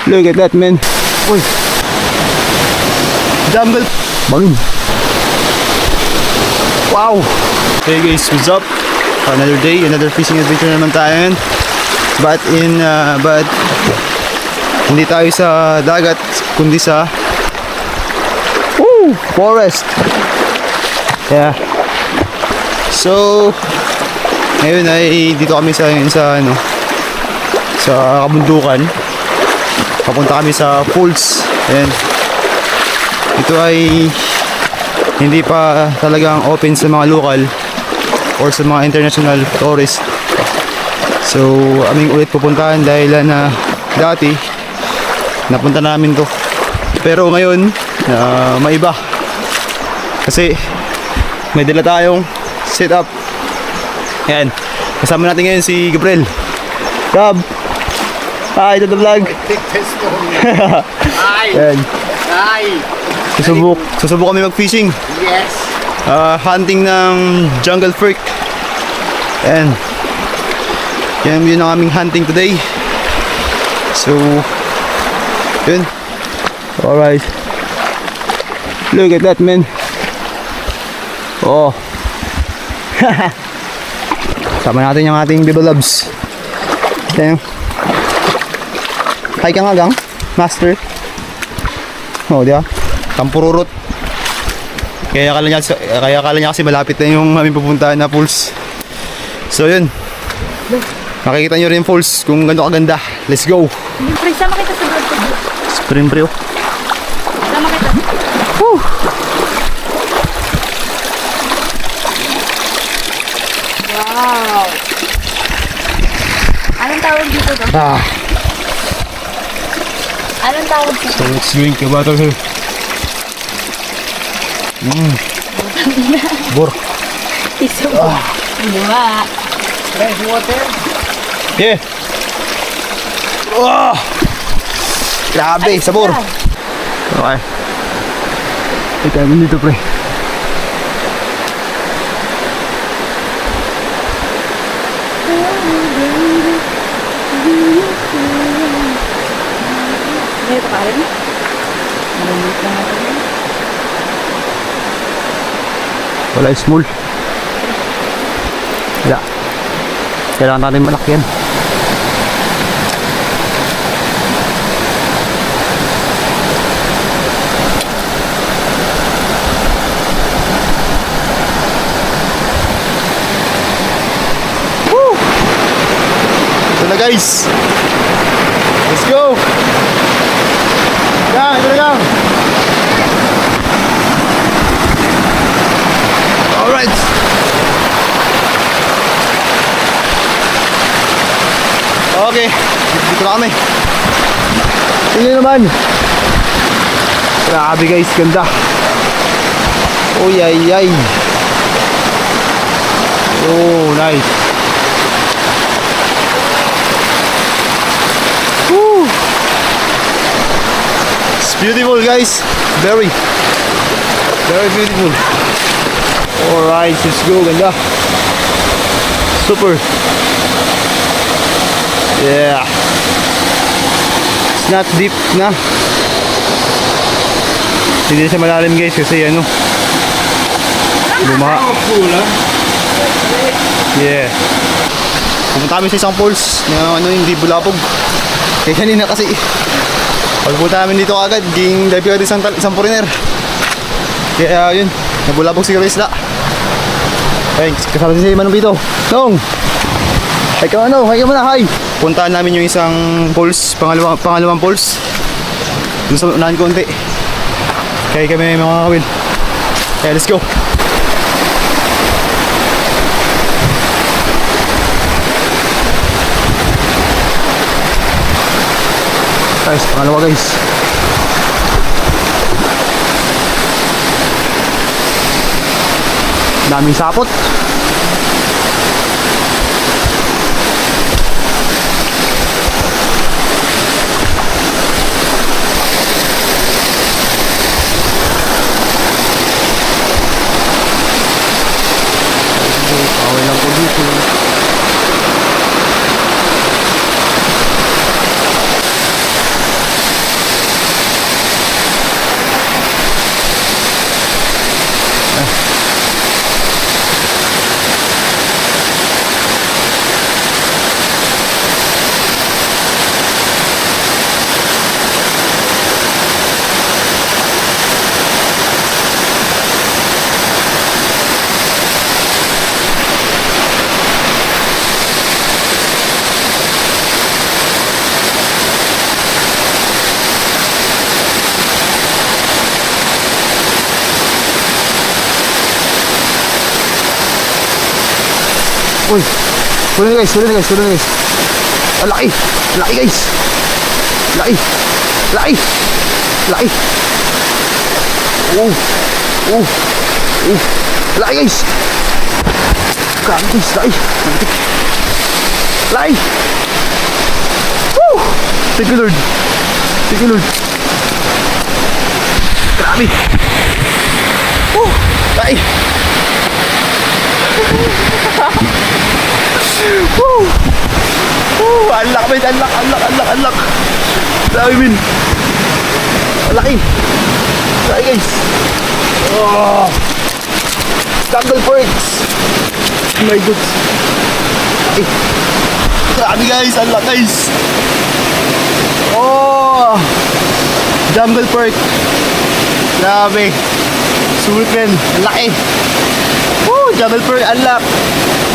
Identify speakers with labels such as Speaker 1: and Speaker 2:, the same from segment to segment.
Speaker 1: Look at that, man.
Speaker 2: Uy. Jungle.
Speaker 1: Bangin.
Speaker 2: Wow. Hey guys, what's up? Another day, another fishing adventure naman tayo. But hindi tayo sa dagat, kundi sa forest. Yeah. So ngayon ay dito kami sa kabundukan. Papunta kami sa falls. Ayan. Ito ay hindi pa talagang open sa mga local or sa mga international tourist. So aming ulit pupuntahan dahil na dati napunta namin to. Pero ngayon maiba. Kasi may dala tayong setup. Ayan. Kasama natin ngayon si Gabriel. Gab! Hi to the vlog!
Speaker 3: Hi!
Speaker 2: Ayan.
Speaker 3: Hi!
Speaker 2: Susubok kami mag-fishing.
Speaker 3: Yes!
Speaker 2: Hunting ng jungle freak. Ayan. Yun ang aming hunting today. So yun.
Speaker 1: Alright. Look at that, man. Oh. Sama natin yung ating bibalabs. Ayan. Hi ka nga, gang. Master. Oh, di ba?
Speaker 2: Tampururot. Kaya akala niya kasi malapit na yung aming pupuntahan na falls. So yun. Makikita nyo rin yung falls kung gano'n kaganda. Let's go.
Speaker 4: Pre, sama kita sa vlog ko.
Speaker 2: Spring bro.
Speaker 4: Sama kita.
Speaker 2: Woo!
Speaker 4: Wow! Anong tawag dito ba? Anong tawag dito?
Speaker 2: So let's drink the water here. Bor.
Speaker 4: Iso mo. Diba?
Speaker 3: Fresh water?
Speaker 2: Yeah. Oh! Grabe, sabor. Okay.
Speaker 1: Ito naman dito, pre.
Speaker 4: May ito ka rin? Malamit lang natin.
Speaker 1: Wala small. Wala. Kailangan natin malaki yan.
Speaker 2: Ito na guys. Let's go. Gang, ito na gang. Alright. Okay, dito na kami.
Speaker 1: Tingnan naman. Grabe guys, ganda.
Speaker 2: Uy, ay, ay. Oh, nice. Woo. It's beautiful guys. Very beautiful. Alright, let's go. Ganda. Super. Yeah. It's not deep na. Hindi siya malalim guys kasi lumaha. Yeah. Pumunta kami sa isang falls na hindi bulabog. Kaya kanina kasi pagpunta namin dito agad, ging dive agad isang foreigner. Kaya yun, nabulabog siguro isla. Ayun, kasama si Manong Pito. Nong! Hi ka hi ka muna, hi! Puntaan namin yung isang falls, pangalawang falls. Doon sa unahan konti. Kaya kami mga kawin. Kaya let's go!
Speaker 1: Guys, pangalawa guys. Daming sapot. Away lang po dito.
Speaker 2: Uy. Huli na guys. Ang laki. Ang laki guys. Laki. Oh. Laki guys. Grabe guys. Laki. Woo. Thank you Lord. Grabe. Woo. Laki. Unlock men, unlock. Grabe men. Laki guys. Oh. Jungle perks. Oh my god. Grabe guys, unlock guys. Oh. Jungle perk. Grabe. Sulit men, laki. Woo, jungle perk unlock.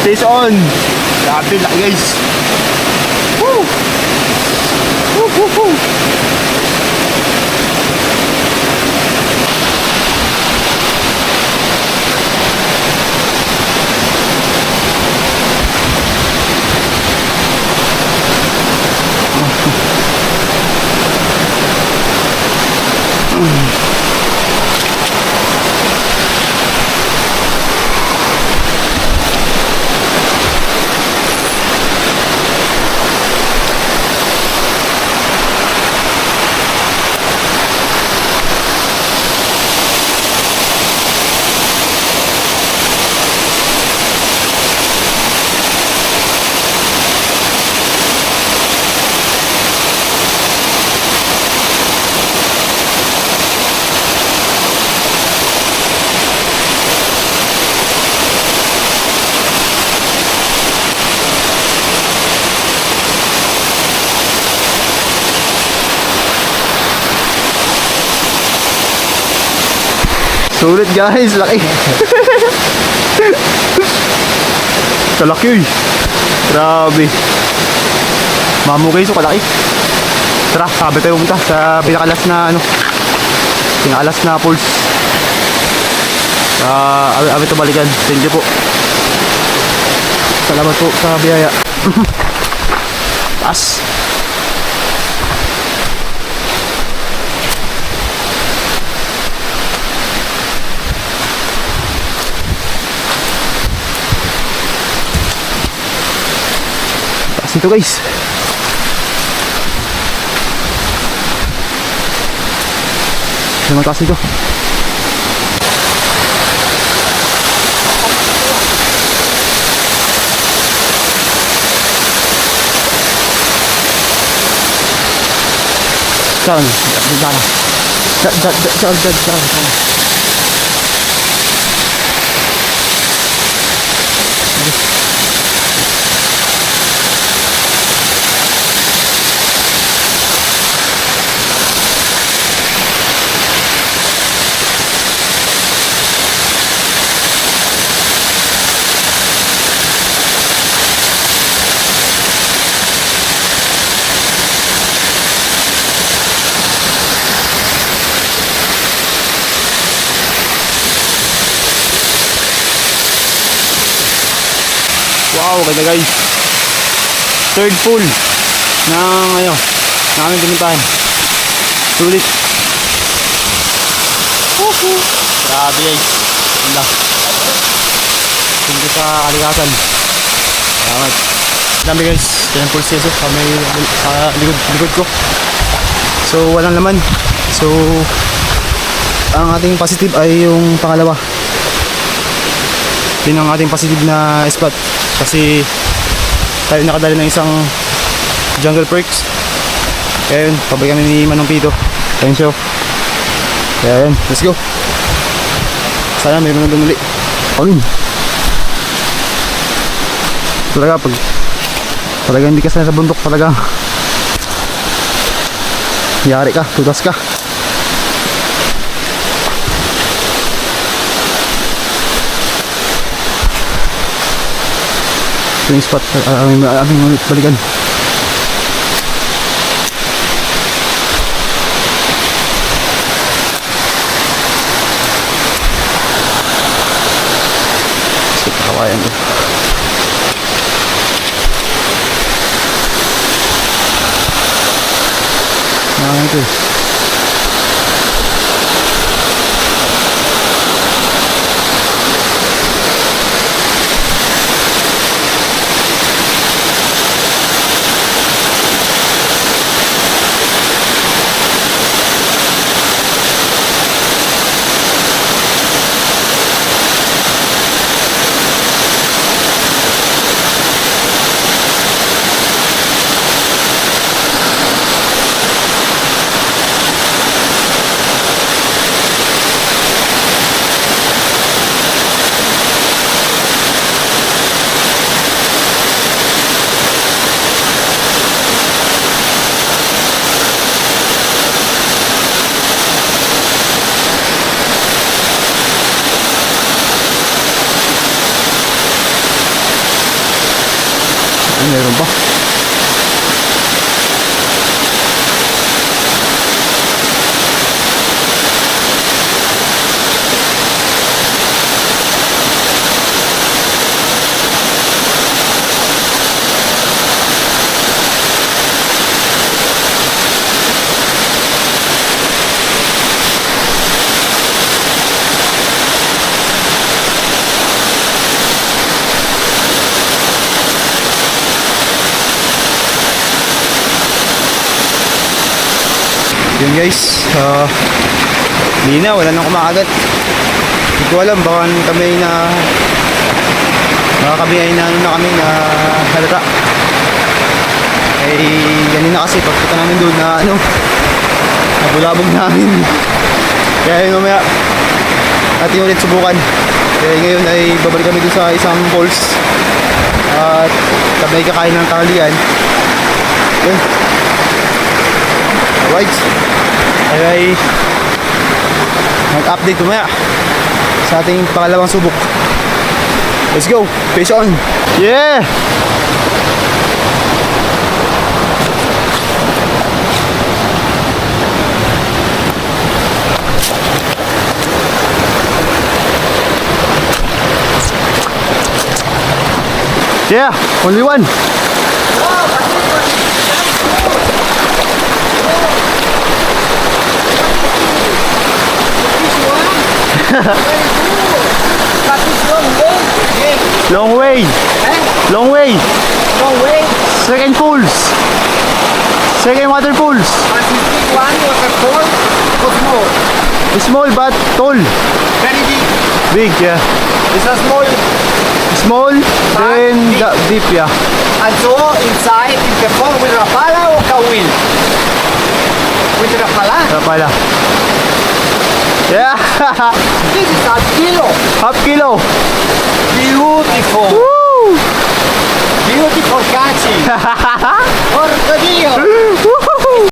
Speaker 2: Stays on. Grabe, laki guys. Woo. Sulit guys, laki. Kalaki. Grabe. Mamugay so kalaki. Tara, sabi tayo pumunta sa pinakalas na pulse. Abi to balikan. Thank you po. Salamat po sa biyaya. Taas. Ito guys. Terima kasih tuh. Jalan. Wow, ganda guys. Third pool ng aming pumuntahan. Sulit. Grabe guys. Ganda. Thank you sa kalikasan. Salamat. Dami guys. Yan pool seso sa likod ko. So walang laman. So ang ating positive ay yung pangalawa. Yun ang ating positive na spot. Kasi tayo nakadali ng isang jungle perks. Kaya yun, pabay kami ni Manong Pito. Thank you. Kaya yun, let's go. Sana mayroon na dumuli. Ayun. Talaga hindi ka sa bundok talaga. Yari ka, tutas ka. Yung spot aming balikan. Kawayan ko. Kailangan ito. Meron pa. Yun guys, hindi na, wala nang kumakagat. Hindi ko alam, baka kami na kami ay na kami na halata. Eh, ganun na kasi pagpunta namin doon na nabulabog namin. Kaya yun mamaya ating ulit subukan. Kaya ngayon ay babalik kami doon sa isang falls at kami kakain ng tanghalian. Yun. Alright. Ay mag-update kumaya sa ating pangalawang subok. Let's go. Fish on. Yeah. Yeah, only one. Long way. Long way.
Speaker 3: Long way.
Speaker 2: Second pools. Second water pools.
Speaker 3: But this big one was a tall or small?
Speaker 2: Small but tall.
Speaker 3: Very big.
Speaker 2: Big, yeah.
Speaker 3: It's a small.
Speaker 2: Small, then deep, yeah.
Speaker 3: And so inside is the pond with Rapala or Kawil? With Rapala?
Speaker 2: Rapala. Yeah.
Speaker 3: This is a kilo.
Speaker 2: Half kilo.
Speaker 3: Beautiful.
Speaker 2: Woo!
Speaker 3: Beautiful catching. Porcadillo.
Speaker 2: Woo!